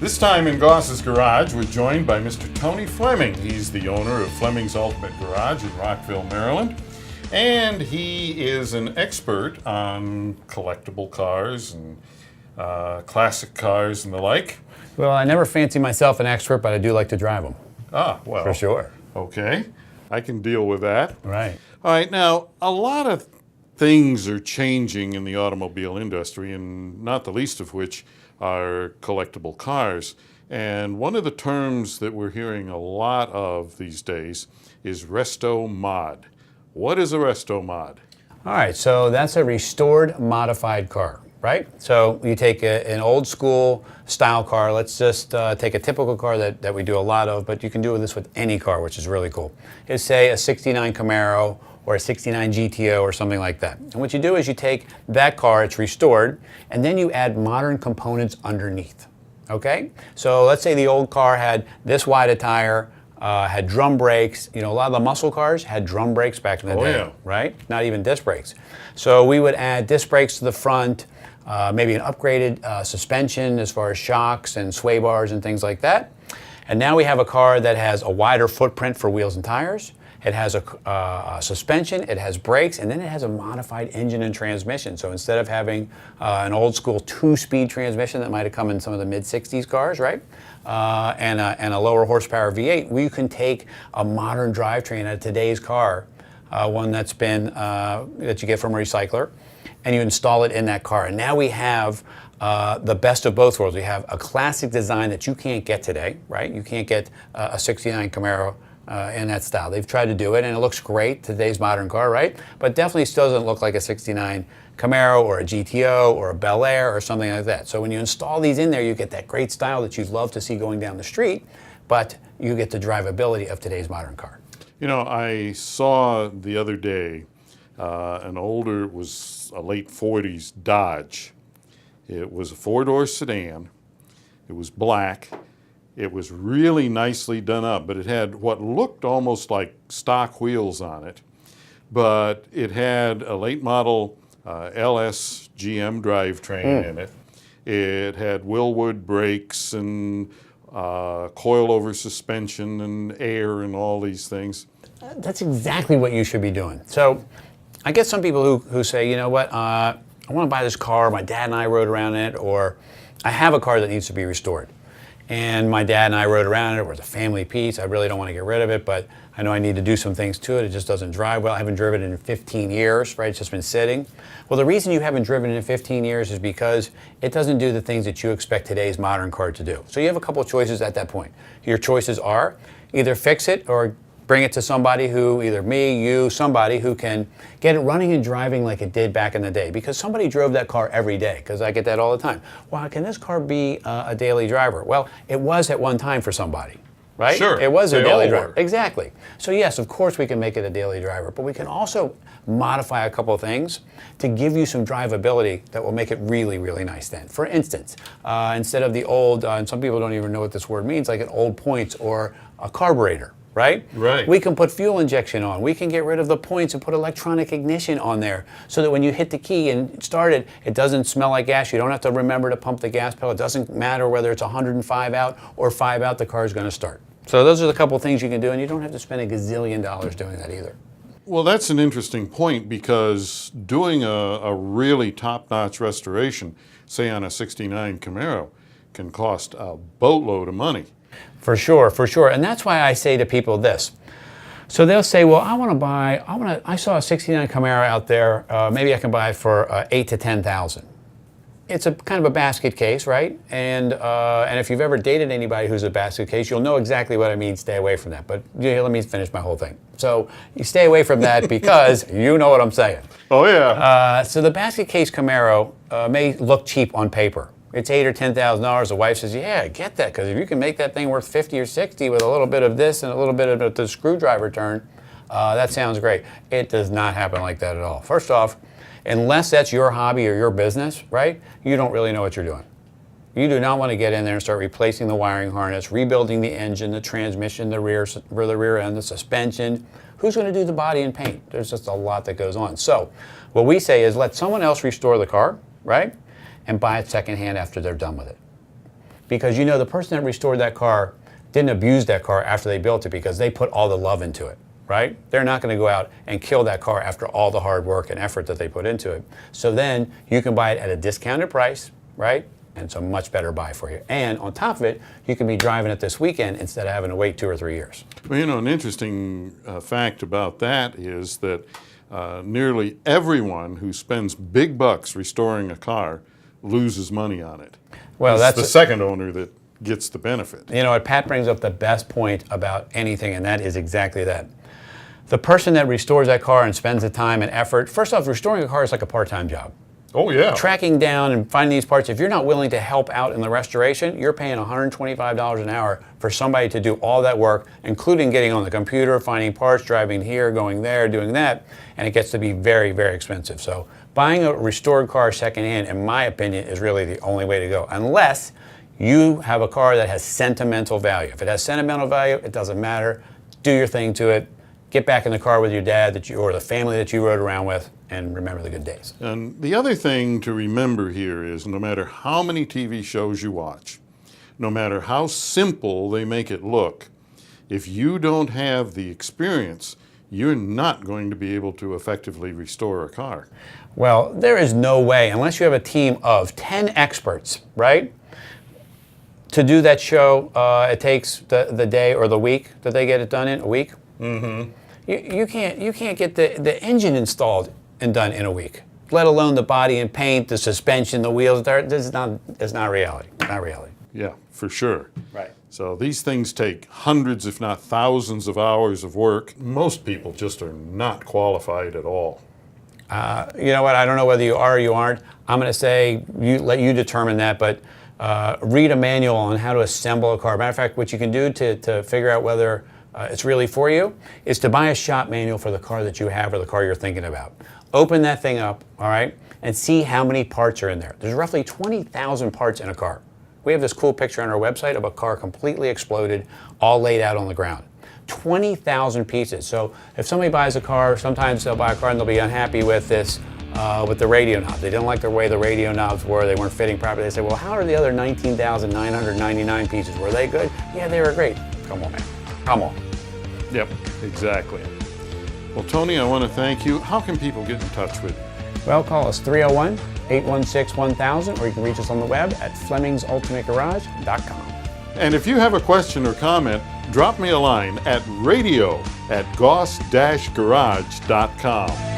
This time in Goss's Garage, we're joined by Mr. Tony Fleming. He's the owner of Fleming's Ultimate Garage in Rockville, Maryland. And he is an expert on collectible cars and classic cars and the like. Well, I never fancy myself an expert, but I do like to drive them. Ah, well. For sure. Okay, I can deal with that. Right. All right, now, a lot of things are changing in the automobile industry, and not the least of which are collectible cars. And one of the terms that we're hearing a lot of these days is resto mod. What is a resto mod? All right, so that's a restored modified car, right? So you take an old school style car. Let's just take a typical car that we do a lot of, but you can do this with any car, which is really cool. It's say a 69 Camaro or a 69 GTO or something like that. And what you do is you take that car, it's restored, and then you add modern components underneath, okay? So let's say the old car had this wide a tire, had drum brakes. You know, a lot of the muscle cars had drum brakes back in the day, yeah. right? Not even disc brakes. So we would add disc brakes to the front, maybe an upgraded suspension as far as shocks and sway bars and things like that. And now we have a car that has a wider footprint for wheels and tires. It has a suspension, it has brakes, and then it has a modified engine and transmission. So instead of having an old school 2-speed transmission that might have come in some of the mid-60s cars, right? And a lower horsepower V8, we can take a modern drivetrain out of today's car, one that's been, that you get from a recycler, and you install it in that car. And now we have the best of both worlds. We have a classic design that you can't get today, right? You can't get a 69 Camaro in that style. They've tried to do it, and it looks great, today's modern car, right? But definitely still doesn't look like a 69 Camaro or a GTO or a Bel Air or something like that. So when you install these in there, you get that great style that you'd love to see going down the street, but you get the drivability of today's modern car. You know, I saw the other day an older, it was a late 40s Dodge. It was a 4-door sedan. It was black. It was really nicely done up, but it had what looked almost like stock wheels on it. But it had a late model LS GM drivetrain in it. It had Willwood brakes and coilover suspension and air and all these things. That's exactly what you should be doing. So I get some people who say, you know what, I want to buy this car, my dad and I rode around in it, or I have a car that needs to be restored. And my dad and I rode around it. It was a family piece. I really don't want to get rid of it, but I know I need to do some things to it. It just doesn't drive well. I haven't driven it in 15 years, right? It's just been sitting. Well, the reason you haven't driven it in 15 years is because it doesn't do the things that you expect today's modern car to do. So you have a couple of choices at that point. Your choices are either fix it or bring it to somebody who, either me, you, somebody who can get it running and driving like it did back in the day. Because somebody drove that car every day, because I get that all the time. Well, can this car be a daily driver? Well, it was at one time for somebody, right? Sure. It was a daily driver. Were. Exactly. So yes, of course we can make it a daily driver, but we can also modify a couple of things to give you some drivability that will make it really, really nice then. For instance, instead of the old, and some people don't even know what this word means, like an old points or a carburetor. Right? Right. We can put fuel injection on. We can get rid of the points and put electronic ignition on there so that when you hit the key and start it, it doesn't smell like gas. You don't have to remember to pump the gas pedal. It doesn't matter whether it's 105 out or 5 out, the car is going to start. So those are the couple things you can do, and you don't have to spend a gazillion dollars doing that either. Well, that's an interesting point, because doing a really top-notch restoration, say on a 69 Camaro, can cost a boatload of money. For sure, for sure. And that's why I say to people this. So they'll say, well, I saw a 69 Camaro out there, maybe I can buy it for 8 to 10,000. It's a kind of a basket case, right? And if you've ever dated anybody who's a basket case, you'll know exactly what I mean, stay away from that. But let me finish my whole thing. So you stay away from that because you know what I'm saying. Oh yeah. So the basket case Camaro may look cheap on paper. It's $8,000 or $10,000. The wife says, yeah, I get that, because if you can make that thing worth 50 or 60 with a little bit of this and a little bit of the screwdriver turn, that sounds great. It does not happen like that at all. First off, unless that's your hobby or your business, right, you don't really know what you're doing. You do not want to get in there and start replacing the wiring harness, rebuilding the engine, the transmission, the rear end, the suspension. Who's going to do the body and paint? There's just a lot that goes on. So what we say is let someone else restore the car, right? And buy it secondhand after they're done with it. because you know the person that restored that car didn't abuse that car after they built it because they put all the love into it, right? They're not going to go out and kill that car after all the hard work and effort that they put into it. So then you can buy it at a discounted price, right? And it's a much better buy for you. And on top of it, you can be driving it this weekend instead of having to wait 2 or 3 years. Well, you know, an interesting fact about that is that nearly everyone who spends big bucks restoring a car loses money on it. Well, that's the second owner that gets the benefit. You know what, Pat brings up the best point about anything, and that is exactly that. The person that restores that car and spends the time and effort, first off, restoring a car is like a part-time job. Oh, yeah. Tracking down and finding these parts, if you're not willing to help out in the restoration, you're paying $125 an hour for somebody to do all that work, including getting on the computer, finding parts, driving here, going there, doing that, and it gets to be very, very expensive. So buying a restored car secondhand, in my opinion, is really the only way to go, unless you have a car that has sentimental value. If it has sentimental value, it doesn't matter. Do your thing to it. Get back in the car with your dad or the family that you rode around with, and remember the good days. And the other thing to remember here is no matter how many TV shows you watch, no matter how simple they make it look, if you don't have the experience, you're not going to be able to effectively restore a car. Well, there is no way, unless you have a team of 10 experts, right? To do that show, it takes the day or the week that they get it done in, a week. Mm-hmm. You can't get the engine installed and done in a week, let alone the body and paint, the suspension, the wheels. It's not reality. Not reality. Yeah, for sure. Right. So these things take hundreds, if not thousands of hours of work. Most people just are not qualified at all. You know what? I don't know whether you are or you aren't. I'm going to say let you determine that, but read a manual on how to assemble a car. Matter of fact, what you can do to figure out whether it's really for you is to buy a shop manual for the car that you have or the car you're thinking about. Open that thing up, all right, and see how many parts are in there. There's roughly 20,000 parts in a car. We have this cool picture on our website of a car completely exploded, all laid out on the ground. 20,000 pieces. So if somebody buys a car, sometimes they'll buy a car and they'll be unhappy with this, with the radio knobs. They didn't like the way the radio knobs were. They weren't fitting properly. They say, well, how are the other 19,999 pieces? Were they good? Yeah, they were great. Come on, man. Come on. Yep, exactly. Well, Tony, I want to thank you. How can people get in touch with you? Well, call us 301-816-1000, or you can reach us on the web at Fleming'sUltimateGarage.com. And if you have a question or comment, drop me a line at radio@goss-garage.com.